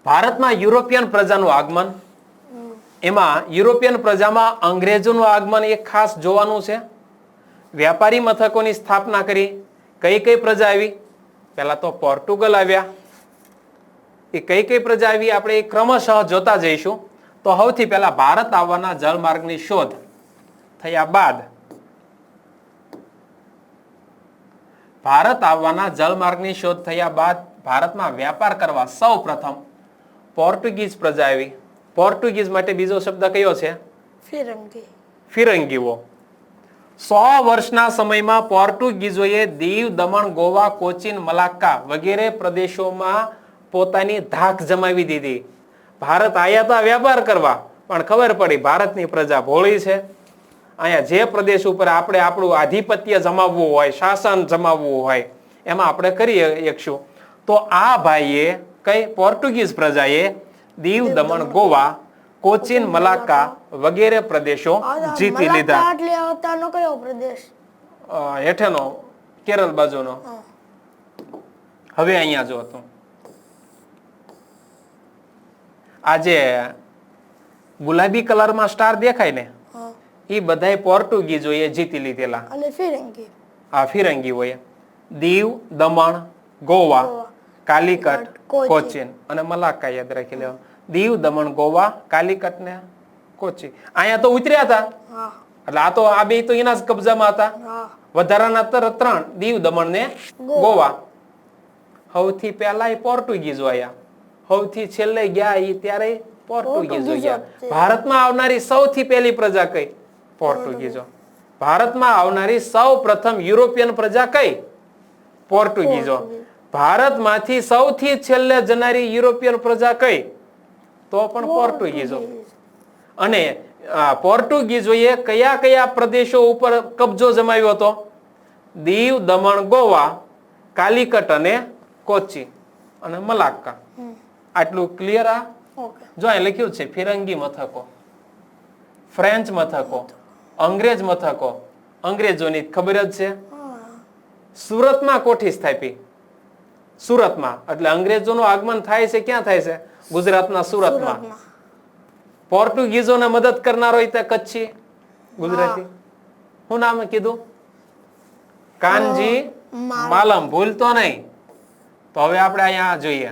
ભારતમાં યુરોપિયન પ્રજાનું આગમન, એમાં યુરોપિયન પ્રજામાં અંગ્રેજોનું આગમન એક ખાસ જોવાનું છે. વ્યાપારી મથકોની સ્થાપના કરી. કઈ કઈ પ્રજા આવી? પહેલા તો પોર્ટુગલ આવ્યા. એ કઈ કઈ પ્રજા આવી આપણે એ ક્રમશઃ જોતા જઈશું. તો સૌથી પહેલા ભારત આવવાના જળમાર્ગની શોધ થયા બાદ ભારતમાં વ્યાપાર કરવા સૌ પ્રથમ પોર્ટુગીઝ પ્રજા આવી. પોર્ટુગીઝ માટે બીજો શબ્દ કયો છે? ફિરંગીઓ. 100 વર્ષના સમયમાં પોર્ટુગીઝોએ દીવ, દમણ, ગોવા, કોચીન, મલાક્કા વગેરે પ્રદેશોમાં પોતાની ધાક જમાવી દીધી. ભારત આયા હતા વ્યાપાર કરવા, પણ ખબર પડી ભારતની પ્રજા ભોળી છે. અહીંયા જે પ્રદેશ ઉપર આપણે આપણું આધિપત્ય જમાવવું હોય, શાસન જમાવવું હોય, એમાં આપણે કરી શકશું. તો આ ભાઈએ કઈ પોર્ટુગીઝ પ્રજાએ દીવ, દમણ, ગોવા, કોચીન, મલાક્કા વગેરે પ્રદેશો જીતી લીધા. હેઠેનો કેરળ બાજુનો. હવે અહીંયા જો હતું આજે ગુલાબી કલરમાં સ્ટાર દેખાય ને, એ બધાય પોર્ટુગીઝોએ જીતી લીધેલા. આ ફિરંગીઓએ દીવ, દમણ, ગોવા, કાલિકટ, કોચીન અને મલાક્કા યાદ રાખી લેવા. દીવ, દમણ, ગોવા, કાલિકટ ને કોચીન. અહીંયા તો ઉતર્યા હતા, એટલે આ તો આ બે તો એના જ કબજામાં હતા. વધારાના 3 દીવ, દમણ ને ગોવા. સૌથી પહેલા એ પોર્ટુગીઝો આયા. સૌથી છેલ્લે ગયા એ ત્યારે પોર્ટુગીઝો ગયા. ભારતમાં આવનારી સૌથી પહેલી પ્રજા કઈ? પોર્ટુગીઝો. ભારતમાં આવનારી સૌ પ્રથમ યુરોપિયન પ્રજા કઈ? પોર્ટુગીઝો. ભારતમાંથી સૌથી છેલ્લે જનારી યુરોપિયન પ્રજા કઈ? તો પણ પોર્ટુગીઝો. અને પોર્ટુગીઝોએ કયા કયા પ્રદેશો ઉપર કબજો જમાવ્યો હતો? દીવ, દમણ, ગોવા, કાલિકટ અને કોચી અને મલાક્કા. આટલું ક્લિયર? આ જો અહીં લખ્યું છે ફિરંગી મથકો, ફ્રેન્ચ મથકો, અંગ્રેજ મથકો. અંગ્રેજોની ખબર જ છે. સુરતમાં કોઠી સ્થાપી. સુરતમાં એટલે અંગ્રેજોનું આગમન થાય છે ક્યાં થાય છે? ગુજરાતના સુરતમાં. પોર્ટુગીઝોને મદદ કરનારો કચ્છી ગુજરાતી. શું નામ કીધું? કાનજી માલમ. ભૂલતો નહીં. તો હવે આપણે અહીંયા જોઈએ.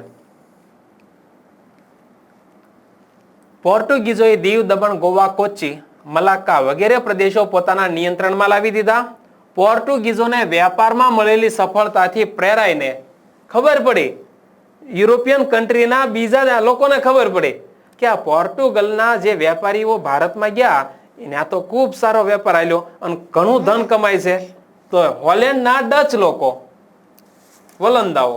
પોર્ટુગીઝોએ દીવ, દમણ, ગોવા, કોચી, મલાક્કા વગેરે પ્રદેશો પોતાના નિયંત્રણમાં લાવી દીધા. પોર્ટુગીઝોને વ્યાપારમાં મળેલી સફળતાથી પ્રેરાઈને ખબર પડી, યુરોપિયન કન્ટ્રીના બીજા લોકોને ખબર પડી કે આ પોર્ટુગલના જે વેપારીઓ ભારતમાં ગયા ત્યાં તો ખૂબ સારો વેપાર આલ્યો અને ઘણું ધન કમાય છે. તો હોલેન્ડના ડચ લોકો, વલંદાઓ.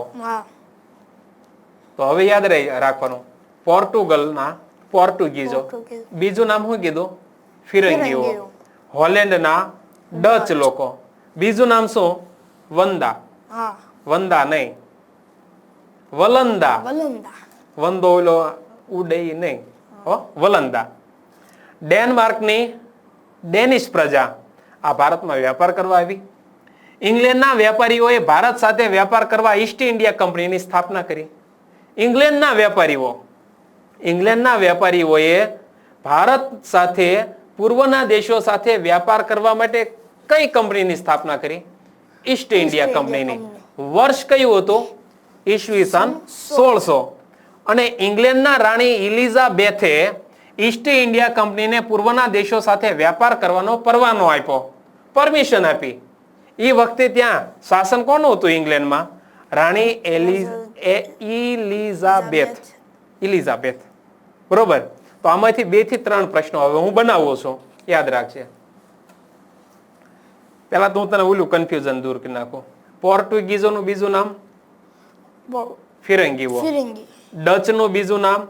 તો હવે યાદ રાખવાનું, પોર્ટુગલના પોર્ટુગીઝો. બીજું નામ શું કીધું? ફિરંગીઓ. હોલેન્ડના ડચ લોકો. બીજું નામ શું? વંદા. વંદા નહીં, વલંદા. વંદો ઓલો ઉડે નહીં, વલંદા. ડેનમાર્કની ડેનિશ પ્રજા આ ભારતમાં વેપાર કરવા આવી. ઇંગ્લેન્ડના વેપારીઓએ ભારત સાથે વેપાર કરવા ઈસ્ટ ઇન્ડિયા કંપનીની સ્થાપના કરી. ઇંગ્લેન્ડના વેપારીઓએ ભારત સાથે પૂર્વના દેશો સાથે વેપાર કરવા માટે કઈ કંપનીની સ્થાપના કરી? ઈસ્ટ ઇન્ડિયા કંપનીની. વર્ષ કયું હતું? ઈસવીસન 1600. અને ઇંગ્લેન્ડના રાણી એલિઝાબેથે ઈસ્ટ ઇન્ડિયા કંપનીને પૂર્વના દેશો સાથે વેપાર કરવાનો પરવાનો આપ્યો, પરમિશન આપી. એ વખતે ત્યાં શાસન કોનું હતું ઇંગ્લેન્ડમાં? રાણી એલિઝાબેથ. બરોબર. તો આમાંથી 2 થી 3 પ્રશ્નો હવે હું બનાવું છું, યાદ રાખજે. પેલા તો હું તને ઓલું કન્ફ્યુઝન દૂર કરી નાખું. પોર્ટુગીઝોનું બીજું નામ ફિરંગીઓ. ડચનું બીજું નામ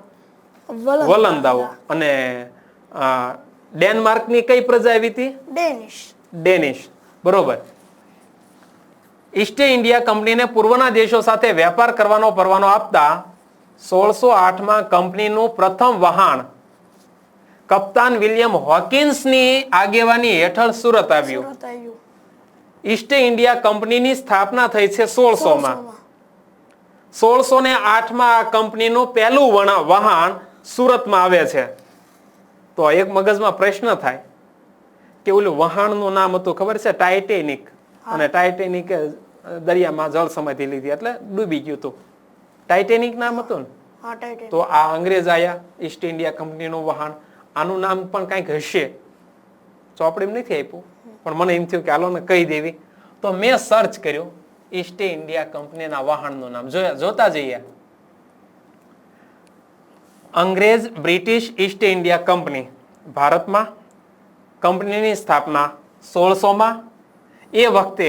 વલંદાઓ. અને ડેનમાર્કની કઈ પ્રજા આવી હતી? ડેનિશ. બરોબર. ઈસ્ટ ઇન્ડિયા કંપનીને પૂર્વના દેશો સાથે વેપાર કરવાનો પરવાનો આપતા 1608માં કંપનીનું પ્રથમ વહાણ કપ્તાન વિલિયમ હોકિન્સની આગેવાની હેઠળ સુરત આવ્યું. ઈસ્ટ ઇન્ડિયા કંપનીની સ્થાપના થઈ છે 1600માં. 1608 માં આ કંપનીનું પહેલું વહાણ સુરતમાં આવે છે. તો એક મગજમાં પ્રશ્ન થાય કે ઓલું વહાણનું નામ હતું ખબર છે? ટાઇટેનિક. અને ટાઇટેનિક દરિયામાં જળ સમાધિ લીધી એટલે ડૂબી ગયું હતું. ટાઇટેનિક નામ હતું ને. તો આ અંગ્રેજ આયા, ઈસ્ટ ઇન્ડિયા કંપનીનું વહાણ, આનું નામ પણ કંઈક હશે. ચોપડી નથી આપ્યું, પણ મને એમ થયું કે હાલો ને કહી દેવી. તો મેં સર્ચ કર્યું ઈસ્ટ ઇન્ડિયા કંપનીના વહાણનું નામ. જોતા જઈએ. અંગ્રેજ બ્રિટિશ ઈસ્ટ ઇન્ડિયા કંપની ભારતમાં. કંપનીની સ્થાપના 1600માં. એ વખતે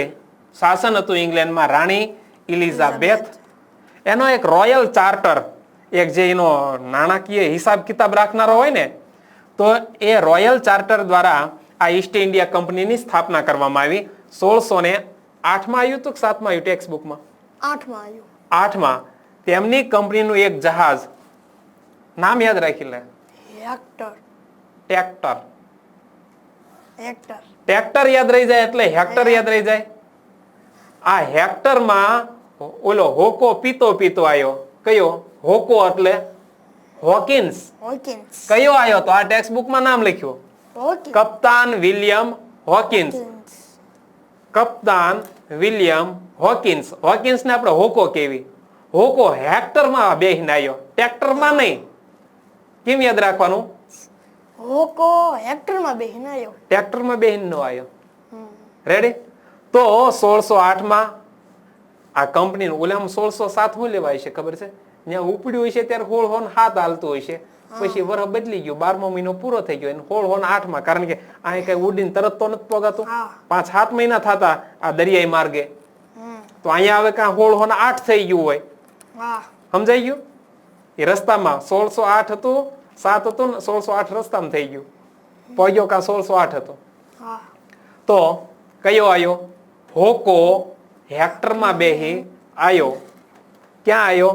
શાસન હતું ઇંગ્લેન્ડમાં રાણી ઇલિઝાબેથ. એનો એક રોયલ ચાર્ટર, એક જે એનો નાણાકીય હિસાબ કિતાબ રાખનારો હોય ને, તો એ રોયલ ચાર્ટર દ્વારા આ ઈસ્ટ ઇન્ડિયા કંપનીની સ્થાપના કરવામાં આવી. 1608માં આવ્યું હતું કે 7માં આવ્યું ટેક્સ્ટ બુકમાં? 8માં આવ્યું. 8માં તેમની કંપનીનું એક જહાજ, નામ યાદ રાખી લે. ટ્રેક્ટર યાદ રહી જાય એટલે હેક્ટર યાદ રહી જાય. આ હેક્ટરમાં ઓલો હોકો પીતો આવ્યો. કયો હોકો? એટલે હોકિન્સ. કયો આવ્યો તો? આ ટેક્સ્ટ બુકમાં નામ લખ્યું, કપ્તાન William Hawkins. કપ્તાન William Hawkins. Hawkins ને આપણે હોકો કેવી. હોકો હેક્ટરમાં બેહીને આવ્યો, ટ્રેક્ટરમાં નહીં. કેમ યાદ રાખવાનું? હોકો હેક્ટરમાં બેહીને આવ્યો, ટ્રેક્ટરમાં બેહીને નો આવ્યો. રેડી? તો 1608માં આ કંપની ઓલામાં 1607 શું લેવાય છે ખબર છે? ત્યાં ઉપડ્યું હોય છે ત્યારે 1607 હાલતું હોય છે. પછી વર્ષ બદલી ગયું, 12મો મહિનો પૂરો થઈ ગયો, 1608માં. કારણ કે અહીં કઈ ઉડીને તરત તો નથી પોગાતું, 5-7 મહિના થતા આ દરિયાઈ માર્ગે. તો અહીંયા હવે કાં 1608 થઈ ગયું હોય. સમજાઈ ગયું? એ રસ્તામાં 1608 હતું, 7 હતું ને 1608 રસ્તામાં થઈ ગયું. પહોંચ્યો કાં 1608 હતો. તો કયો આવ્યો? હોકો હેક્ટરમાં બેહી આવ્યો. ક્યાં આવ્યો?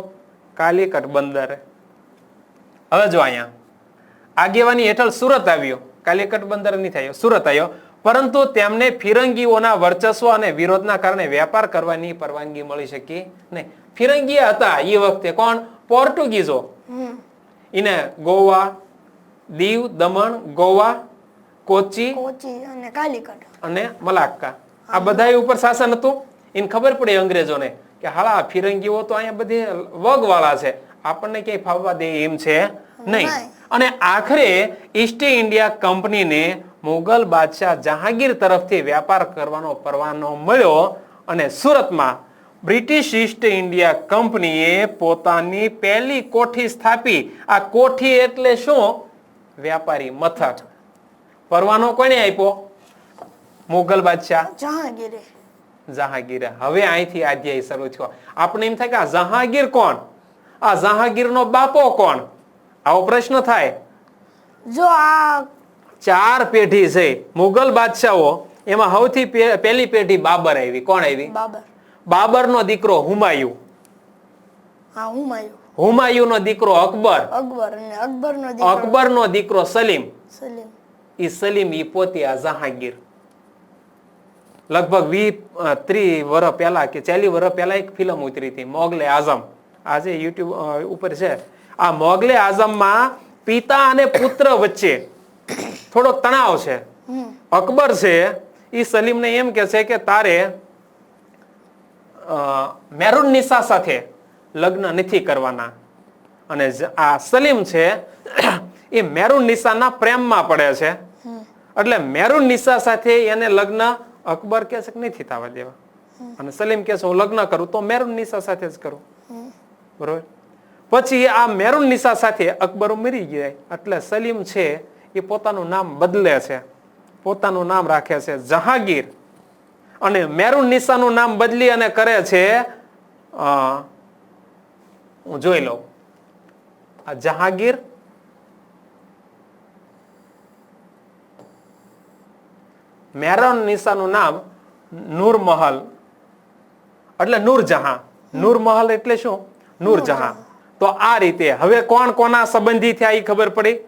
કાલિકટ બંદરે. હવે જો અહીંયા આગેવાની હેઠળ સુરત આવ્યો. કાલિકટ બંદર નથી આવ્યો, સુરત આવ્યો. પરંતુ તેમને ફિરંગીઓના વર્ચસ્વ અને વિરોધના કારણે વેપાર કરવાની પરવાનગી મળી શકી નહીં. ફિરંગી હતા એ વખતે. કોણ? પોર્ટુગીઝો. એને ગોવા, દીવ, દમણ, ગોવા, કોચી અને કાલિકટ અને મલાક્કા, આ બધા ઉપર શાસન હતું. એને ખબર પડી અંગ્રેજોને કે હાલા ફિરંગીઓ તો અહીંયા બધી વગવાળા છે, આપણને ક્યાંય ફાવવા દે એમ છે નહીં. અને આખરે ઈસ્ટ ઇન્ડિયા કંપનીને મુગલ બાદશાહ જહાંગીર તરફથી વેપાર કરવાનો પરવાનો મળ્યો અને સુરતમાં બ્રિટિશ ઈસ્ટ ઇન્ડિયા કંપનીએ પોતાની પહેલી કોઠી સ્થાપી. આ કોઠી એટલે શું? વ્યાપારી મથક. પરવાનો કોને આપ્યો? મુગલ બાદશાહ જહાંગીરે. હવે અહીંથી અધ્યાય શરૂ થયો. આપણે એમ થાય કે આ જહાંગીર કોણ? આ જહાંગીરનો બાપો કોણ? આવો પ્રશ્ન થાય. જો આ 4 પેઢી છે મુગલ બાદશાહો, એમાં સૌથી પહેલી પેઢી બાબર આવી. કોણ આવી? બાબરનો દીકરો હુમાયુ. હુમાયુનો દીકરો અકબર. અકબરનો દીકરો સલીમ. ઈ સલીમ ઈ પોતે આ જહાંગીર. લગભગ 20-30 વર્ષ પહેલા કે 40 વર્ષ પહેલા એક ફિલ્મ ઉતરી હતી, મોગલે આઝમ. આજે યુટ્યુબ ઉપર છે. આ મોગલે આઝમમાં પિતા અને પુત્ર વચ્ચે થોડોક તણાવ છે. અકબર છે ઈ સલીમને એમ કે છે કે તારે મેરુન નિસા સાથે લગ્ન નથી કરવાના. અને આ સલીમ છે એ મેરુન નિસાના પ્રેમમાં પડે છે. એટલે મેરુન નિસા સાથે એને લગ્ન અકબર કે છે કે નથી થવા દેવા. અને સલીમ કે છે હું લગ્ન કરું તો મેરુન નિસા સાથે જ કરું. બરોબર? પછી આ મેરુન નિસા સાથે અકબર મરી ગયા. એટલે સલીમ છે એ પોતાનું નામ બદલે છે, પોતાનું નામ રાખે છે જહાંગીર. અને મેરુન નિસાનું નામ બદલી અને કરે છે, હું જોઈ લઉં, આ જહાંગીર મેરુન નિસાનું નામ નૂરમહલ એટલે નૂરજહાં. નૂરમહલ એટલે શું? નૂરજહાં. તો આ રીતે હવે કોણ કોના સંબંધી થયા એ ખબર પડી.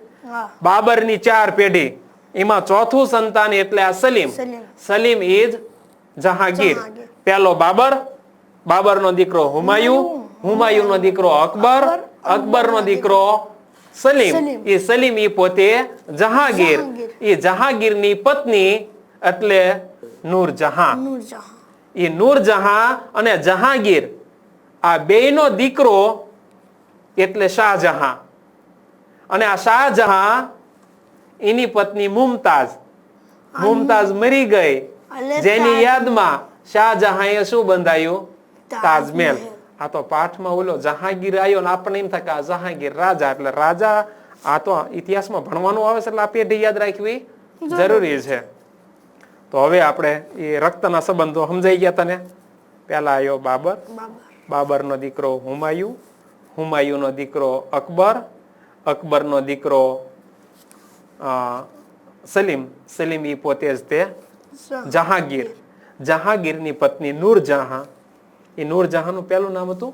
બાબરની 4 પેઢી, એમાં ચોથું સંતાન એટલે આ સલીમ. સલીમ ઇઝ જહાંગીર. પહેલો બાબર, બાબરનો દીકરો હુમાયુ, હુમાયુનો દીકરો અકબર, અકબરનો દીકરો સલીમ, એ સલીમ એ પોતે જહાંગીર, એ જહાંગીરની પત્ની એટલે નૂરજહાં. એ નૂરજહાં અને જહાંગીર આ બેયનો દીકરો એટલે શાહજહાં. અને આ શાહજહાં એની પત્ની મુમતાઝ, મુમતાઝ મરી ગઈ, જેની યાદમાં શાહજહાંએ શું બંધાયું? તાજમહેલ. આ તો પાઠમાં ઓલો જહાંગીર આવ્યો ને આપણને એમ થાય કે આ જહાંગીર રાજા, એટલે રાજા આ તો ઇતિહાસમાં ભણવાનું આવે છે એટલે આ પેઢી યાદ રાખવી જરૂરી છે. તો હવે આપણે એ રક્તના સંબંધો સમજાઈ ગયા તને. પેલા આવ્યો બાબર, બાબરનો દીકરો હુમાયુ, હુમાયુનો દીકરો અકબર, અકબરનો દીકરો સલીમ, સલીમ ઈ પોતે જ તે જહાંગીર, જહાંગીરની પત્ની નૂરજહાં. એ નૂરજહાંનું પહેલું નામ હતું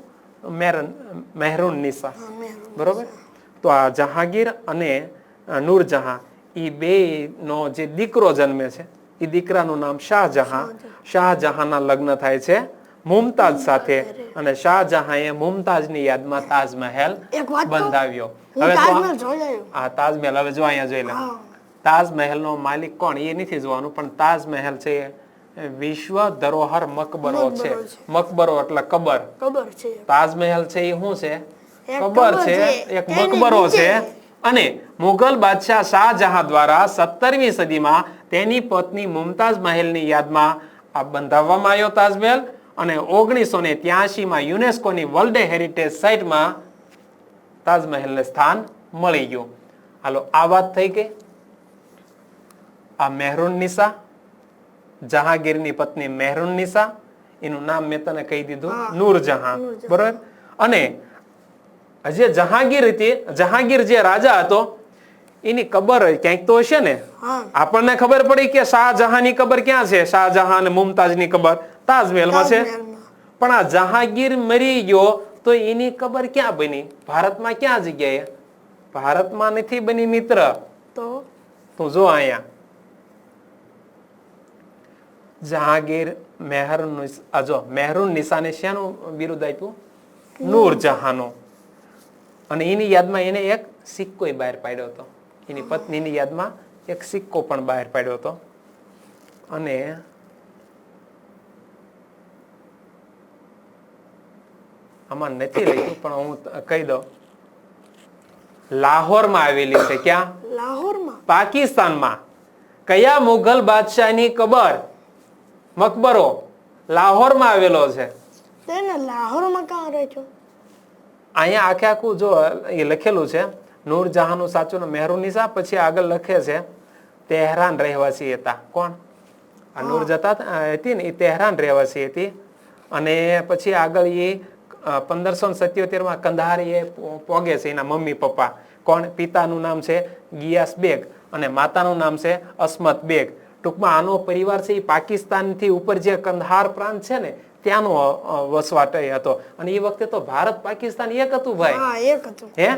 મહેરુન નિસા, બરોબર. તો આ જહાંગીર અને નૂરજહાં એ બે નો જે દીકરો જન્મે છે એ દીકરાનું નામ શાહજહાં. શાહજહાંના લગ્ન થાય છે મુમતાઝ સાથે અને શાહજહાંએ મુમતાઝની યાદમાં તાજમહેલ બંધાવ્યો. હવે હા તાજમહેલ હવે જો અહીંયા જોઈ લે. તાજમહેલનો માલિક કોણ એ નથી જોવાનું, પણ તાજમહેલ છે વિશ્વ ધરોહર મકબરો છે. મકબરો એટલે કબર. તાજમહેલ છે એ શું છે? કબર છે, એક મકબરો છે. અને મુઘલ બાદશાહ શાહજહાં દ્વારા 17મી સદીમાં તેની પત્ની મુમતાઝ મહેલની યાદમાં આ બંધાવવામાં આવ્યો તાજમહેલ. અને 1983માં યુનેસ્કોની વર્લ્ડ હેરિટેજ સાઇટમાં તાજમહેલને સ્થાન મળી ગયું. હાલો આ વાત થઈ ગઈ. આ મહેરુન નિસા, જહાંગીરની પત્ની મહેરુન નિસા, એનું નામ મેં તને કહી દીધું નૂરજહાં, બરોબર. અને જે જહાંગીર હતી, જહાંગીર જે રાજા હતો એની કબર ક્યાંક તો હશે ને. આપણને ખબર પડી કે શાહજહાંની કબર ક્યાં છે? શાહજહાં અને મુમતાઝની કબર તાજમહેલમાં છે. પણ આ જહાંગીર મરી ગયો તો એની કબર ક્યાં બની? ભારતમાં ક્યાં જગ્યાએ? ભારતમાં નથી બની મિત્ર. તો જો અહીંયા જહાંગીર મહેરુન નિસાને શેનું બિરુદ આપ્યું? નૂરજહાંનું. અને એની યાદમાં એને એક સિક્કો બહાર પાડ્યો હતો. એની પત્નીની યાદમાં એક સિક્કો પણ બહાર પાડ્યો હતો. અને આમાં નથી લખ્યું પણ હું કહી દઉં. લાહોરમાં આવેલી છે. ક્યાં? લાહોરમાં, પાકિસ્તાનમાં. કયા મુઘલ બાદશાહની કબર, મકબરો લાહોરમાં આવેલો છે? લાહોરમાં ક્યાં રહે છે? અહીંયા આખે આખું જો એ લખેલું છે નૂરજહાંનું સાચું નામ મહેરુન નિસા, પછી આગળ લખે છે તેહરાન રહેવાસી હતા. કોણ? આ નૂરજહાં હતી ને એ તેહરાન રહેવાસી હતી. અને પછી આગળ એ 1577માં કંદહાર એ પોગે છે. એના મમ્મી પપ્પા કોણ? પિતાનું નામ છે ગિયાસ બેગ અને માતાનું નામ છે અસ્મત બેગ. ટૂંકમાં આનો પરિવાર છે એ પાકિસ્તાનથી ઉપર જે કંદહાર પ્રાંત છે ને ત્યાંનો વસવાટ હતો. અને એ વખતે તો ભારત પાકિસ્તાન એક હતું ભાઈ. હે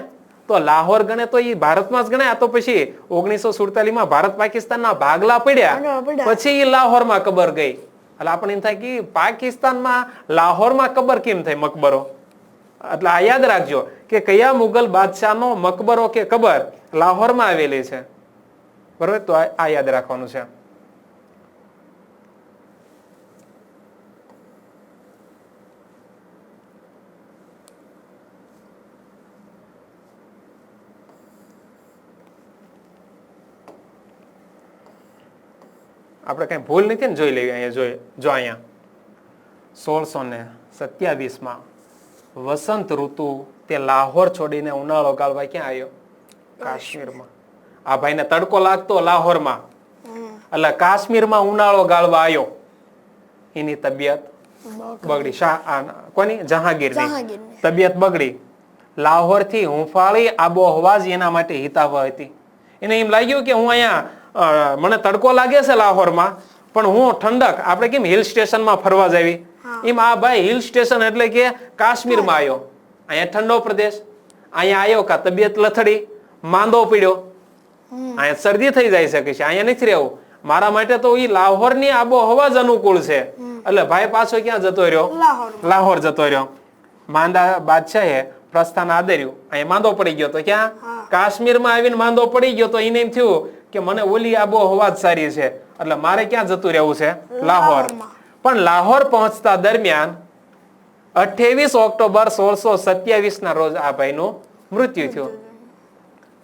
તો લાહોર ગણે તો એ ભારતમાં જ ગણાય. તો પછી 1947માં ભારત પાકિસ્તાનના ભાગલા પડ્યા પછી એ લાહોરમાં કબર ગઈ. એટલે આપણે એમ થાય કે પાકિસ્તાનમાં લાહોરમાં કબર કેમ થાય મકબરો? એટલે આ યાદ રાખજો કે કયા મુઘલ બાદશાહનો મકબરો કે કબર લાહોરમાં આવેલી છે, બરોબર. તો આ યાદ રાખવાનું છે. આપણે કઈ ભૂલ નથી ને, જોઈ લેવી. અહીંયા જો અહીંયા 1627માં વસંત ઋતુ તે લાહોર છોડીને ઉનાળો ગાળવા ક્યાં આવ્યો? કાશ્મીરમાં. આ ભાઈને તડકો લાગતો લાહોરમાં, એટલે કાશ્મીરમાં ઉનાળો ગાળવા આવ્યો. એની તબિયત બગડી. કોની? જહાંગીરની તબિયત બગડી. લાહોર થી હુંફાળી આબોહવા જ એના માટે હિતાવહ હતી. એને એમ લાગ્યું કે હું અહીંયા મને તડકો લાગે છે લાહોરમાં, પણ હું ઠંડક, આપણે કેમ હિલ સ્ટેશનમાં ફરવા જાવી એમ આ ભાઈ હિલ સ્ટેશન એટલે કે કાશ્મીરમાં આવ્યો. અહીંયા ઠંડો પ્રદેશ, અહીંયા આવ્યો કા તબિયત લથડી, માંદો પડ્યો, અહીંયા શરદી થઈ જાય શકે છે, અહીંયા નથી રહેવું. મારા માટે તો એ લાહોરની આબોહવા જ અનુકૂળ છે. એટલે ભાઈ પાછો ક્યાં જતો રહ્યો? લાહોર જતો રહ્યો. માંદા બાદશાહે પ્રસ્થાન આદર્યું, અહીંયા માંદો પડી ગયો તો ક્યાં કાશ્મીરમાં આવીને માંદો પડી ગયો તો એને એમ થયું કે મને ઓલી આબોહવા જ સારી છે એટલે મારે ક્યાં જતું રહેવું છે, લાહોર. પણ લાહોર પહોંચતા દરમિયાન 28 ઓક્ટોબર 1627 ના રોજ આ ભાઈનું મૃત્યુ થયું.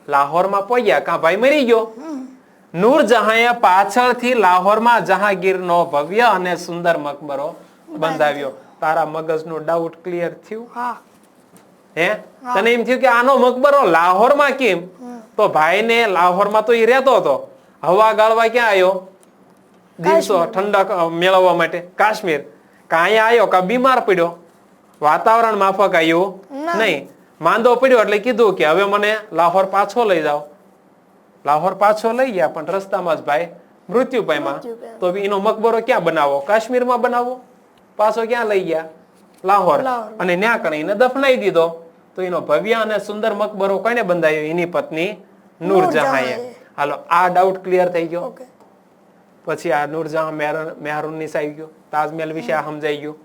લાહોરમાં પહોંચ્યા કાં ભાઈ મરી ગયો. નૂરજહાંએ પાછળથી લાહોરમાં જહાંગીરનો ભવ્ય અને સુંદર મકબરો બંધાવ્યો. તારા મગજનો ડાઉટ ક્લિયર થયું? હે તને એમ થયું કે આનો મકબરો લાહોરમાં કેમ? તો ભાઈને લાહોરમાં તો એ રહેતો હતો, હવા ગાળવા ક્યાં આવ્યો? દિવસો ઠંડક મેળવવા માટે કાશ્મીર. કા અહીંયા આવ્યો કા બીમાર પડ્યો, વાતાવરણ માફક આવ્યું નહીં, માંદો પડ્યો એટલે કીધું કે હવે મને લાહોર પાછો લઈ જાઓ. લાહોર પાછો લઈ ગયા પણ રસ્તામાં જ ભાઈ મૃત્યુ પામ્યા. તો એનો મકબરો ક્યાં બનાવો? કાશ્મીરમાં બનાવો. પાછો ક્યાં લઈ ગયા? લાહોર. અને ન્યા કણે એને દફનાઈ દીધો. તો એનો ભવ્ય અને સુંદર મકબરો કોને બંધાયો? એની પત્ની નૂરજહાંએ. હાલો આ ડાઉટ ક્લિયર થઈ ગયો. પછી આ નૂરજહાં મેહરુન્નિસા આવી ગયો, તાજમહેલ વિશે આ સમજાઈ ગયું.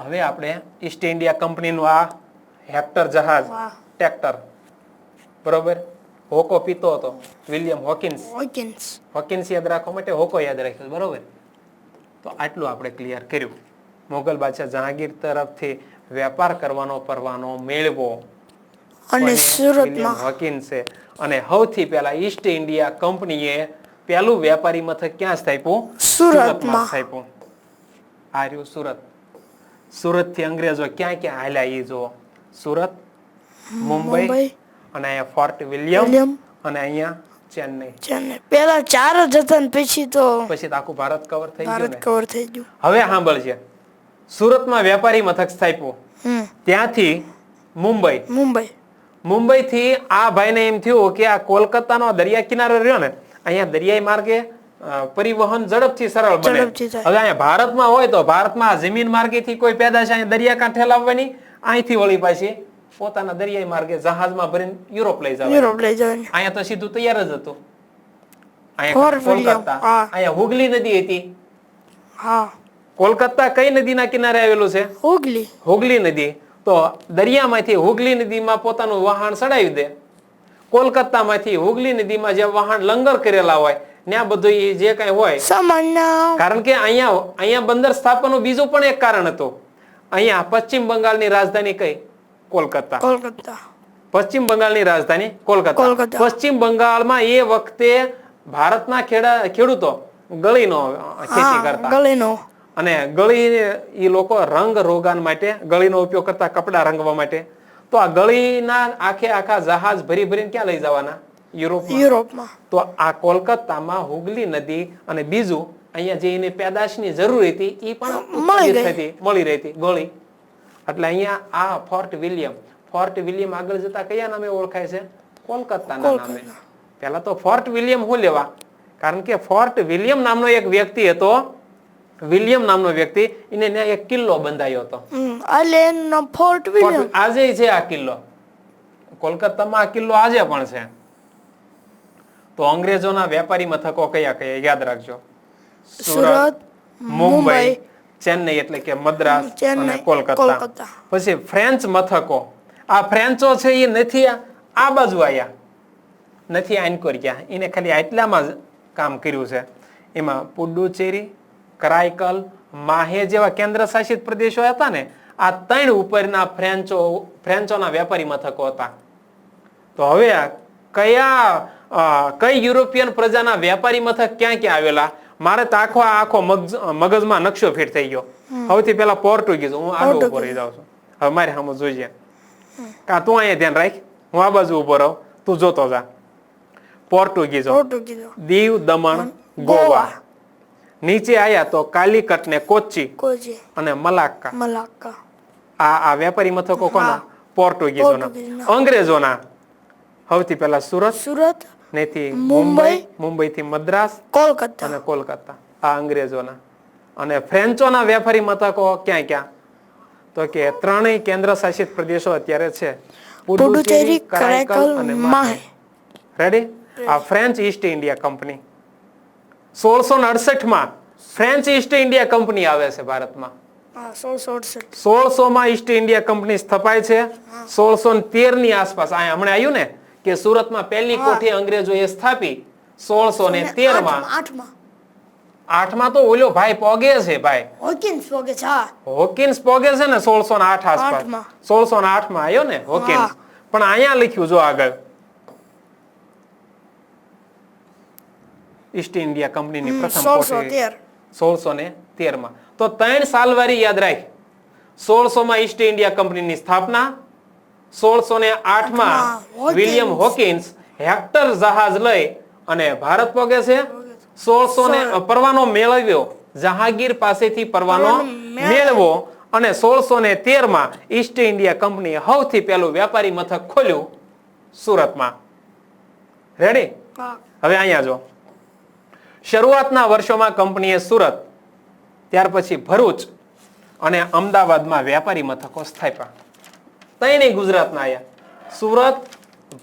હવે આપણે ઈસ્ટ ઇન્ડિયા કંપનીનું આ હેક્ટર જહાજ ટ્રેક્ટર, બરોબર, હોકો પીતો હતો વિલિયમ હોકિન્સ. હોકિન્સ યાદ રાખવા માટે હોકો યાદ રાખ્યો, બરોબર. તો આટલું આપણે ક્લિયર કર્યું. મોગલ બાદશાહ જહાંગીર તરફથી વેપાર કરવાનો પરવાનો મેળવો અને સુરતમાં હોકિન્સે, અને સૌથી પહેલા ઈસ્ટ ઇન્ડિયા કંપનીએ પહેલું વેપારી મથક ક્યાં સ્થાપ્યું? સુરતમાં સ્થાપ્યું. આ રહ્યું સુરત. સુરત થી અંગ્રેજો ક્યાં ક્યાં હાલ્યા એ જો. સુરત, મુંબઈ, અને અહીંયા ફોર્ટ વિલિયમ, અને અહીંયા ચેન્નઈ. પેલા 4 જ હતા ને પછી તો આખું ભારત કવર થઈ ગયું. હવે સાંભળજે, સુરતમાં વેપારી મથક સ્થાપ્યું, ત્યાંથી મુંબઈ થી આ ભાઈને એમ થયું કે આ કોલકાતાનો દરિયા કિનારો રહ્યો ને, અહીંયા દરિયાઈ માર્ગે પરિવહન ઝડપથી સરળ બને. હવે અહીંયા ભારતમાં હોય તો ભારતમાં જમીન માર્ગેથી કોઈ પેદાશ અહીંયા દરિયા કાંઠે લાવવાની, અહીંથી વળી પાછી પોતાના દરિયાઈ માર્ગે જહાજમાં ભરીને યુરોપ લઈ જવાની. અહીંયા તો સીધું તૈયાર જ હતું. અહીંયા કોલકાતા, અહીંયા હુગલી નદી હતી. કોલકાતા કઈ નદીના કિનારે આવેલું છે? હુગલી નદી. તો દરિયામાંથી હુગલી નદીમાં પોતાનું વહાણ ચડાવી દે. કોલકાતામાંથી હુગલી નદીમાં જે વહાણ લંગર કરેલા હોય ત્યાં બધું જે કઈ હોય સામાન્ય. કારણ કે અહીંયા બંદર સ્થાપનનું બીજું પણ એક કારણ હતું. અહીંયા પશ્ચિમ બંગાળની રાજધાની કઈ? કોલકાતા. પશ્ચિમ બંગાળની રાજધાની કોલકાતા. પશ્ચિમ બંગાળમાં એ વખતે ભારતના ખેડૂતો ગળીનો ખેતી કરતા, અને ગળી એ લોકો રંગ રોગાન માટે ગળીનો ઉપયોગ કરતા, કપડા રંગવા માટે. તો આ ગળીના આખા જહાજ ભરી ભરીને ક્યાં લઈ જવાના? યુરોપમાં. તો આ કોલકાતામાં હુગલી નદી અને બીજું અહીંયા જે એની પેદાશની જરૂર હતી એ પણ મળી રહી હતી, ગળી. એટલે અહીંયા આ ફોર્ટ વિલિયમ આગળ જતા કયા નામે ઓળખાય છે? કોલકાતાના નામે. પહેલા તો ફોર્ટ વિલિયમ શું લેવા? કારણ કે ફોર્ટ વિલિયમ નામનો એક વ્યક્તિ હતો, વિલિયમ નામનો વ્યક્તિ, એને એક કિલ્લો બંધાયો હતો. આજે છે આ કિલ્લો કોલકાતામાં. આ કિલ્લો આજે પણ છે. તો અંગ્રેજોના વેપારી મથકો કયા કયા યાદ રાખજો? સુરત, મુંબઈ, ચેન્નઈ એટલે કે મદ્રાસ, અને કોલકાતા. પછી ફ્રેન્ચ મથકો. આ ફ્રેન્ચો છે એ નથી આ બાજુ આયા, નથી આનકોર ગયા, એને ખાલી આટલામાં જ કામ કર્યું છે. એમાં પુડુચેરી, કરાઈકલ, માહે જેવા કેન્દ્ર શાસિત પ્રદેશો હતા ને, આ 3 ઉપરના ફ્રેન્ચોના વેપારી મથકો હતા. તો હવે કઈ યુરોપિયન પ્રજાના વેપારી મથક ક્યાં ક્યાં આવેલા? મારે તો આખો મગજમાં નકશો ફિટ થઈ ગયો. સૌથી પહેલા પોર્ટુગીઝ. હું આગળ ઉભો રહી જાઉં છું. હવે મારે સામે જોઈએ. કા તું અહીંયા ધ્યાન રાખ, હું આ બાજુ ઉભો રહું, તું જોતો જા. પોર્ટુગીઝો, દીવ, દમણ, ગોવા. નીચે આયા તો કાલિકટ ને કોચી અને મલાક્કા. આ વેપારી મથકો કોના? પોર્ટુગીઝોના. અંગ્રેજોના સૌથી પહેલા સુરત, નેથી મુંબઈ થી મદ્રાસ, અને કોલકાતા. આ અંગ્રેજોના. અને ફ્રેન્ચોના વેપારી મથકો ક્યાં ક્યાં? તો કે 3 કેન્દ્ર શાસિત પ્રદેશો અત્યારે છે, પુડુચેરી, કરાઈકલ અને માહે. રેડી? આ ફ્રેન્ચ ઈસ્ટ ઇન્ડિયા કંપની. 1668 માં ફ્રેન્ચ ઈસ્ટ ઇન્ડિયા કંપની આવે છે ભારતમાં. હા 1668 1600 માં ઈસ્ટ ઇન્ડિયા કંપની સ્થપાય છે 1613 ની આસપાસ આ હમણાં આવ્યું ને કે સુરતમાં પહેલી કોઠી અંગ્રેજોએ સ્થાપી 1613 માં 8માં 8માં તો ઓલો ભાઈ પોગે છે ભાઈ હોકિન્સ પોગે છે હા હોકિન્સ પોગે છે ને 1608 આસપાસ 1608 માં આવ્યો ને હોકિન્સ પણ અહીંયા લખ્યું જો આગળ ઈસ્ટ ઇન્ડિયા કંપનીની પ્રથમ કોઠી 1613 માં તો 3 સાલ વારી યાદ રાખ 1600 માં ઈસ્ટ ઇન્ડિયા કંપનીની સ્થાપના 1608 માં વિલિયમ હોકિન્સ હેક્ટર જહાજ લઈ અને ભારત પહોંચે છે 1600 ને પરવાનો મેળવ્યો જહાંગીર પાસેથી પરવાનો મેળવો અને 1613 માં ઈસ્ટ ઇન્ડિયા કંપનીએ સૌથી પહેલું વ્યાપારી મથક ખોલ્યું સુરતમાં રેડી હવે અહીંયા જો શરૂઆતના વર્ષોમાં કંપનીએ સુરત ત્યાર પછી ભરૂચ અને અમદાવાદમાં વ્યાપારી મથકો સ્થાપ્યા ત્રણેય ગુજરાતના આયા સુરત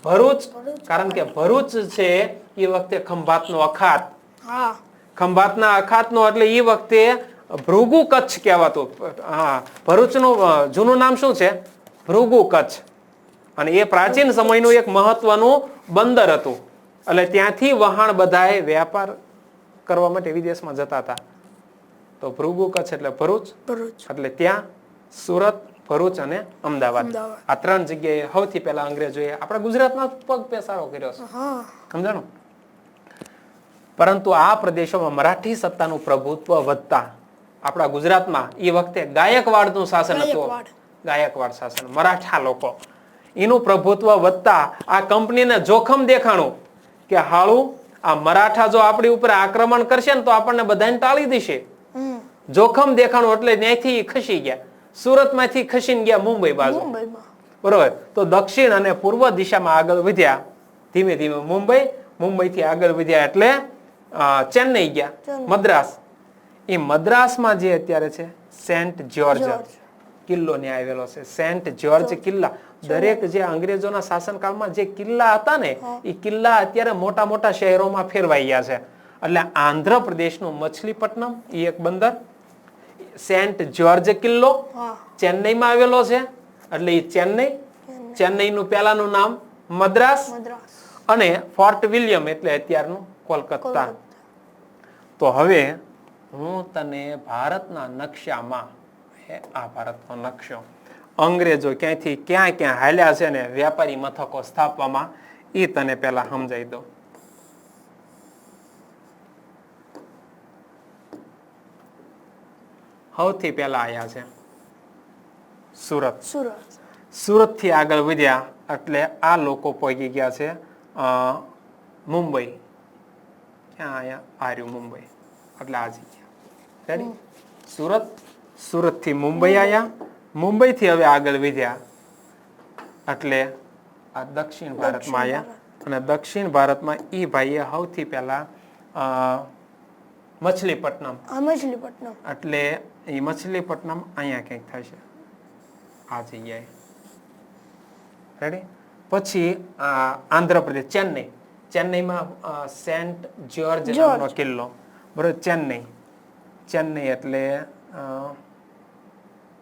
ભરૂચ કારણ કે ભરૂચ છે એ વખતે ખંભાતનો અખાત ખંભાતના અખાતનો એટલે એ વખતે ભૃગુ કચ્છ કહેવાતું હા ભરૂચનું જૂનું નામ શું છે ભૃગુ કચ્છ અને એ પ્રાચીન સમયનું એક મહત્વનું બંદર હતું એટલે ત્યાંથી વહાણ બધાએ વ્યાપાર કરવા માટે વિદેશમાં જતા હતા તો ભૃગુ કચ્છ એટલે ભરૂચ એટલે ત્યાં સુરત ભરૂચ અને અમદાવાદ આ 3 જગ્યાએ સૌથી પહેલા અંગ્રેજોએ આપણા ગુજરાતમાં પગ પેસારો કર્યો છે સમજાણું પરંતુ આ પ્રદેશોમાં મરાઠી સત્તાનું પ્રભુત્વ વધતા આપણા ગુજરાતમાં એ વખતે ગાયકવાડનું શાસન હતું ગાયકવાડ શાસન મરાઠા લોકો એનું પ્રભુત્વ વધતા આ કંપનીને જોખમ દેખાણું કે હાળું આ મરાઠા જો આપણી ઉપર આક્રમણ કરશે ને તો આપણને બધાને ટાળી દેશે જોખમ દેખાણું એટલે ત્યાંથી ખસી ગયા સુરતમાંથી ખસીને ગયા મુંબઈ બાજુ બરોબર તો દક્ષિણ અને પૂર્વ દિશામાં આગળ વધ્યા ધીમે ધીમે મુંબઈથી આગળ વધ્યા એટલે ચેન્નઈ ગયા મદ્રાસ એ મદ્રાસમાં જે અત્યારે છે સેન્ટ જ્યોર્જ કિલ્લો ને આવેલો છે સેન્ટ જ્યોર્જ કિલ્લા દરેક જે અંગ્રેજોના શાસનકાળમાં જે કિલ્લા હતા ને એ કિલ્લા અત્યારે મોટા મોટા શહેરોમાં ફેરવાઈ ગયા છે એટલે આંધ્રપ્રદેશનું મછલીપટ્ટનમ એ એક બંદર સેન્ટ જ્યોર્જ કિલ્લો ચેન્નઈમાં આવેલો છે એટલે એ ચેન્નઈનું પહેલાનું નામ મદ્રાસ અને ફોર્ટ વિલિયમ એટલે અત્યારનું કોલકાતા તો હવે હું તને ભારતના નકશામાં આ ભારતનો નકશો અંગ્રેજો ક્યાંથી ક્યાં ક્યાં હાલ્યા છે ને વ્યાપારી મથકો સ્થાપવામાં એ તને પહેલા સમજાવી દઉં સૌથી પહેલા આયા છે સુરત થી આગળ વધ્યા એટલે આ લોકો પહોંચી ગયા છે મુંબઈ ક્યાં આયા આર્યું મુંબઈ એટલે આ જગ્યા રેડી સુરત થી મુંબઈ આયા મુંબઈ થી હવે આગળ વધ્યા એટલે આ દક્ષિણ ભારતમાં આયા અને દક્ષિણ ભારતમાં ઈ ભાઈએ સૌથી પહેલા મછલીપટ્ટનમ એટલે એ મછલીપટ્ટનમ અહીંયા ક્યાંક થાય છે આ જગ્યાએ રેડી પછી આંધ્રપ્રદેશ ચેન્નઈમાં સેન્ટ જ્યોર્જ નામનો કિલ્લો બરોબર ચેન્નઈ એટલે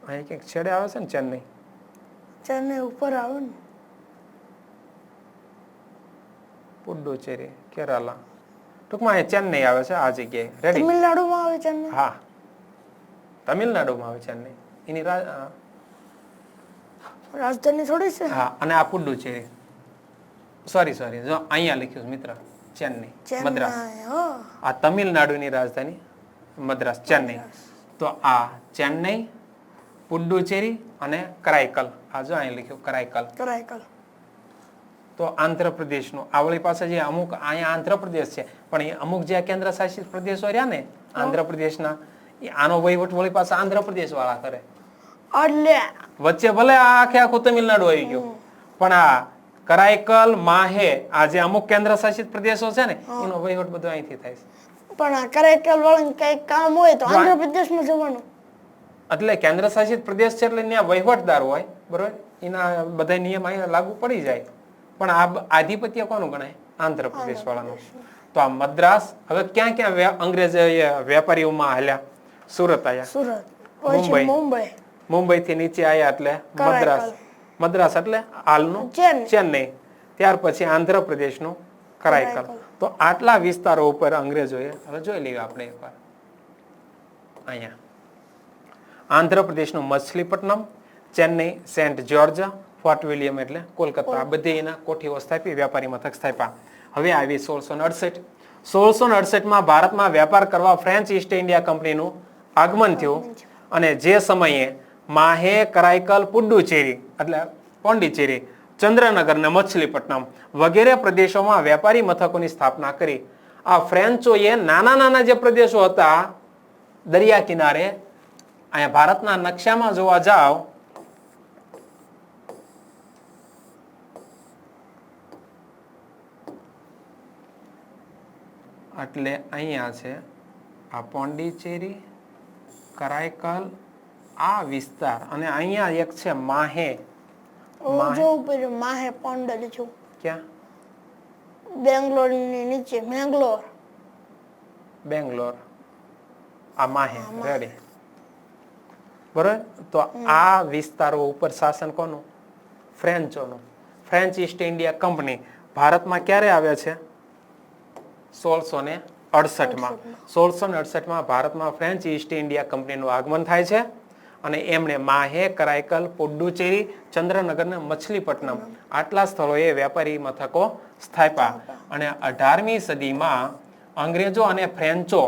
અહીં ક્યાંક છેડે આવે છે ને ચેન્નઈ ઉપર આવે ને પુડુચેરી કેરાલા ટૂંકમાં અહીંયા ચેન્નઈ આવે છે આ જગ્યાએ રેડી તમિલનાડુમાં આવે ચેન્નઈ હા તમિલનાડુમાં આવે ચેન્નઈ એની રાજધાની થોડી છે હા અને આ પુડુચેરી સોરી જો અહીંયા લખ્યું મિત્ર ચેન્નઈ મદ્રાસ આ તમિલનાડુની રાજધાની મદ્રાસ ચેન્નઈ તો આ ચેન્નઈ પુડુચેરી અને કરાઈકલ આ જો અહીં લખ્યું કરાઈકલ તો આંધ્રપ્રદેશનું આવળી પાસે જે અમુક અહીંયા આંધ્રપ્રદેશ છે પણ એ અમુક જે કેન્દ્ર શાસિત પ્રદેશો રહ્યા ને આંધ્રપ્રદેશના એ આનો વહીવટ વળી પાસે આંધ્રપ્રદેશ વાળા કરે વચ્ચે ભલે આખે આખું તમિલનાડુ આવી ગયું પણ આ કરાઈકલ માહે આ જે અમુક કેન્દ્ર શાસિત પ્રદેશો છે ને એનો વહીવટ બધો અહીંથી થાય છે પણ કરાઈકલ વાળાને કઈ કામ હોય તો આંધ્રપ્રદેશમાં જવાનું એટલે કેન્દ્ર શાસિત પ્રદેશ છે એટલે ત્યાં વહીવટદાર હોય બરોબર એના બધા નિયમ અહીંયા લાગુ પડી જાય પણ આ આધિપત્ય કોનું ગણાય આંધ્રપ્રદેશ વાળાનું તો આ મદ્રાસ હવે ક્યાં ક્યાં અંગ્રેજ વેપારીઓમાં હાલ્યા સુરત આયા પછી મુંબઈ, મુંબઈ થી નીચે આયા એટલે મદ્રાસ, મદ્રાસ એટલે હાલનું ચેન્નઈ, ત્યાર પછી આંધ્રપ્રદેશનું કરાઈકલ. તો આટલા વિસ્તારો ઉપર અંગ્રેજોએ, હવે જોઈ લઈએ આપણે એકવાર, અહીંયા આંધ્રપ્રદેશનું Machilipatnam, Chennai, Saint George, Fort William એટલે કોલકાતા, આ બધી એના કોઠીઓ સ્થાપી, વ્યાપારી મથક સ્થાપ્યા. હવે આવી 1668. 1668 ભારતમાં વેપાર કરવા ફ્રેન્ચ ઈસ્ટ ઇન્ડિયા કંપનીનું આગમન થયું અને જે સમયે માહે, કરાઈકલ, પુડ્ડુચેરી એટલે પોંડિચેરી, ચંદ્રનગર ને મછલીપટ્ટનમ વગેરે પ્રદેશોમાં વેપારી મથકોની સ્થાપના કરી. આ ફ્રેન્ચોએ નાના નાના જે પ્રદેશો હતા દરિયા કિનારે, અહીંયા ભારતના નકશામાં જોવા જાવ એટલે અહીંયા છે આ પોંડિચેરી, કરાઈકલ, આ વિસ્તાર, અને અહીંયા એક છે માહે. જો ઉપર માહે પોંડ લખ્યું. ક્યાં? બેંગ્લોર ની નીચે મેંગ્લોર. બેંગ્લોર, આ માહે, રેડી. બરોબર. તો આ વિસ્તારો ઉપર શાસન કોનું? ફ્રેન્ચોનું. ફ્રેન્ચ ઈસ્ટ ઇન્ડિયા કંપની ભારતમાં ક્યારે આવે છે? 1668 1668 ભારતમાં ફ્રેન્ચ ઈસ્ટ ઇન્ડિયા કંપનીનું આગમન થાય છે અને એમણે માહે, કરાઈકલ, પુડ્ડુચેરી, ચંદ્રનગર ને મછલીપટ્ટનમ આટલા સ્થળોએ વેપારી મથકો સ્થાપ્યા. અને 18મી સદીમાં અંગ્રેજો અને ફ્રેન્ચો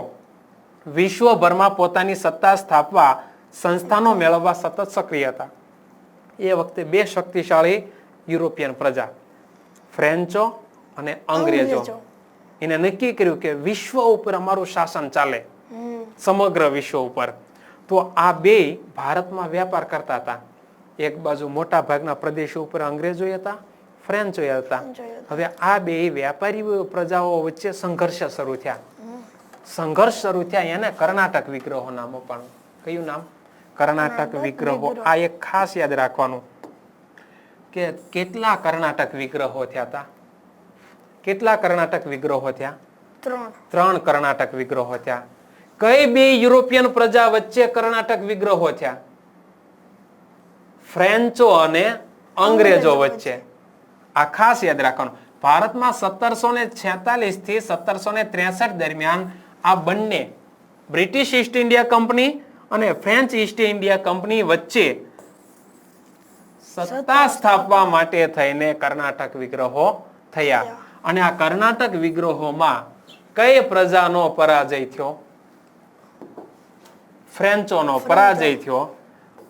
વિશ્વભરમાં પોતાની સત્તા સ્થાપવા, સંસ્થાનો મેળવવા સતત સક્રિય હતા. એ વખતે બે શક્તિશાળી યુરોપિયન પ્રજા ફ્રેન્ચો અને અંગ્રેજો એને નક્કી કર્યું કે વિશ્વ ઉપર અમારું શાસન ચાલે, સમગ્ર વિશ્વ ઉપર. તો આ બે ભારતમાં વેપાર કરતા હતા. એક બાજુ મોટા ભાગના પ્રદેશો ઉપર અંગ્રેજો હતા, ફ્રેન્ચો હતા. હવે આ બે વેપારી પ્રજાઓ વચ્ચે સંઘર્ષ શરૂ થયા. સંઘર્ષ શરૂ થયા એને કર્ણાટક વિગ્રહો નામ અપાણું. કયું નામ? કર્ણાટક વિગ્રહો. આ એક ખાસ યાદ રાખવાનું કે કેટલા કર્ણાટક વિગ્રહો થયા હતા. કેટલા કર્ણાટક વિગ્રહો થયા? 3 કર્ણાટક વિગ્રહો થયા. કઈ બે યુરોપિયન પ્રજા વચ્ચે કર્ણાટક વિગ્રહો થયા? ફ્રેન્ચો અને અંગ્રેજો વચ્ચે. આ ખાસ યાદ રાખવાનું. ભારતમાં 1746 થી 1763 દરમિયાન આ બંને બ્રિટિશ ઈસ્ટ ઇન્ડિયા કંપની અને ફ્રેન્ચ ઈસ્ટ ઇન્ડિયા કંપની વચ્ચે સત્તા સ્થાપવા માટે થઈને કર્ણાટક વિગ્રહો થયા. અને આ કર્ણાટક વિગ્રહોમાં કઈ પ્રજાનો પરાજય થયો? ફ્રેન્ચોનો પરાજય થયો.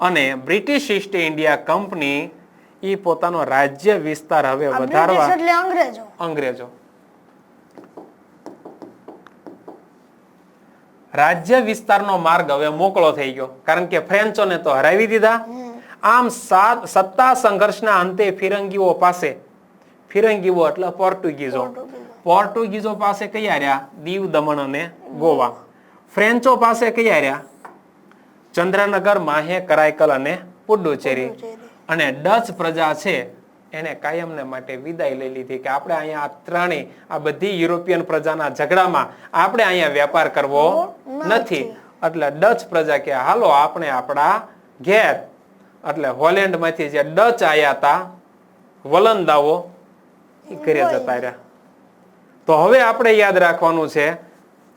અને બ્રિટિશ ઈસ્ટ ઇન્ડિયા કંપની ઈ પોતાનો રાજ્ય વિસ્તાર હવે વધારવા, એટલે અંગ્રેજો રાજ્ય વિસ્તારનો માર્ગ હવે મોકળો થઈ ગયો, કારણ કે ફ્રેન્ચોને તો હરાવી દીધા. આમ સત્તા સંઘર્ષના અંતે ફિરંગીઓ પાસે, ફિરંગીઓ એટલે પોર્ટુગીઝો પાસે કયા રહ્યા? દીવ, દમણ અને ગોવા. ફ્રેન્ચો પાસે કયા રહ્યા? ચંદ્રનગર, માહે, કરાઈકલ અને પુડ્ડુચેરી. અને ડચ પ્રજા છે એને કાયમને માટે વિદાય લઈ લીધી કે આપણે અહીંયા આ ત્રણેય, આ બધી યુરોપિયન પ્રજાના ઝઘડામાં આપણે અહીંયા વેપાર કરવો નથી. એટલે ડચ પ્રજા કે હાલો આપણે આપણા ઘેર, એટલે હોલેન્ડ માંથી જે ડચ આયા હતા વલંદાઓ, એ ઘરે જતા રહ્યા. તો હવે આપણે યાદ રાખવાનું છે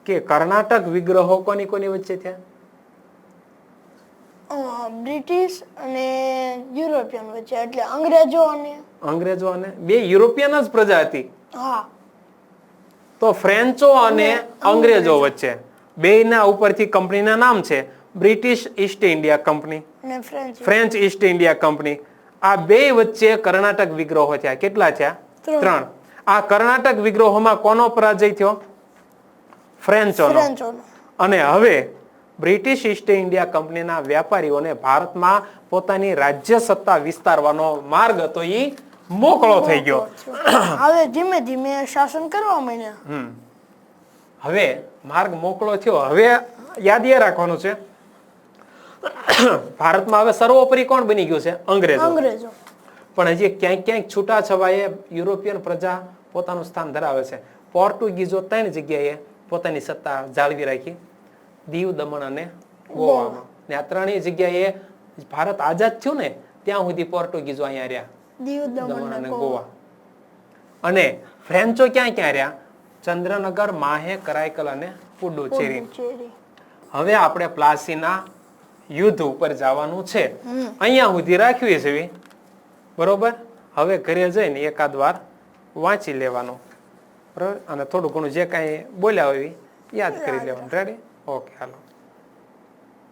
કે કર્ણાટક વિગ્રહો કોની કોની વચ્ચે થયા? બ્રિટિશ અને યુરોપિયન વચ્ચે, એટલે અંગ્રેજો અને બે યુરોપિયન જ પ્રજા હતી. હા. તો ફ્રેન્ચો અને અંગ્રેજો વચ્ચે, બેયના ઉપરથી કંપનીના નામ છે British East India company, French East India company. આ બે વચ્ચે કર્ણાટક વિગ્રહો થયા. કેટલા થયા? 3. આ કર્ણાટક વિગ્રહોમાં કોનો પરાજય થયો? ફ્રેન્ચોનો. અને હવે બ્રિટિશ ઈસ્ટ ઇન્ડિયા કંપનીના વેપારીઓને ભારતમાં પોતાની રાજ્ય સત્તા વિસ્તારવાનો માર્ગ હતો એ મોકળો થઈ ગયો. હવે ધીમે ધીમે શાસન કરવા માંડ્યા. હવે માર્ગ મોકળો થયો. હવે યાદ એ રાખવાનું છે ભારતમાં હવે સર્વોપરી કોણ બની ગયું છે? અંગ્રેજો. પણ હજી ક્યાંક ક્યાંક છૂટા છવાયે યુરોપિયન પ્રજા પોતાનું સ્થાન ધરાવે છે. પોર્ટુગીઝો 3 જગ્યાએ પોતાની સત્તા જાળવી રાખી, દીવ, દમણ અને ગોવામાં. ને આ ત્રણેય જગ્યાએ ભારત આઝાદ થયું ને ત્યાં સુધી પોર્ટુગીઝો અહીંયા રહ્યા, દીવ દમણ દમણ અને ને ગોવા. અને ફ્રેન્ચો ક્યાં ક્યાં રહ્યા? ચંદ્રનગર, માહે, કરાઈકલ અને પુડુચેરી. પુડુચેરી. હવે આપણે પ્લાસીના યુદ્ધ ઉપર જવાનું છે. અહીંયા સુધી રાખ્યું છે બરોબર. હવે ઘરે જઈને એકાદ વાર વાંચી લેવાનું બરોબર, અને થોડું ઘણું જે કાંઈ બોલ્યા હોય યાદ કરી લેવાનું. રેડી? ઓકે, હાલો.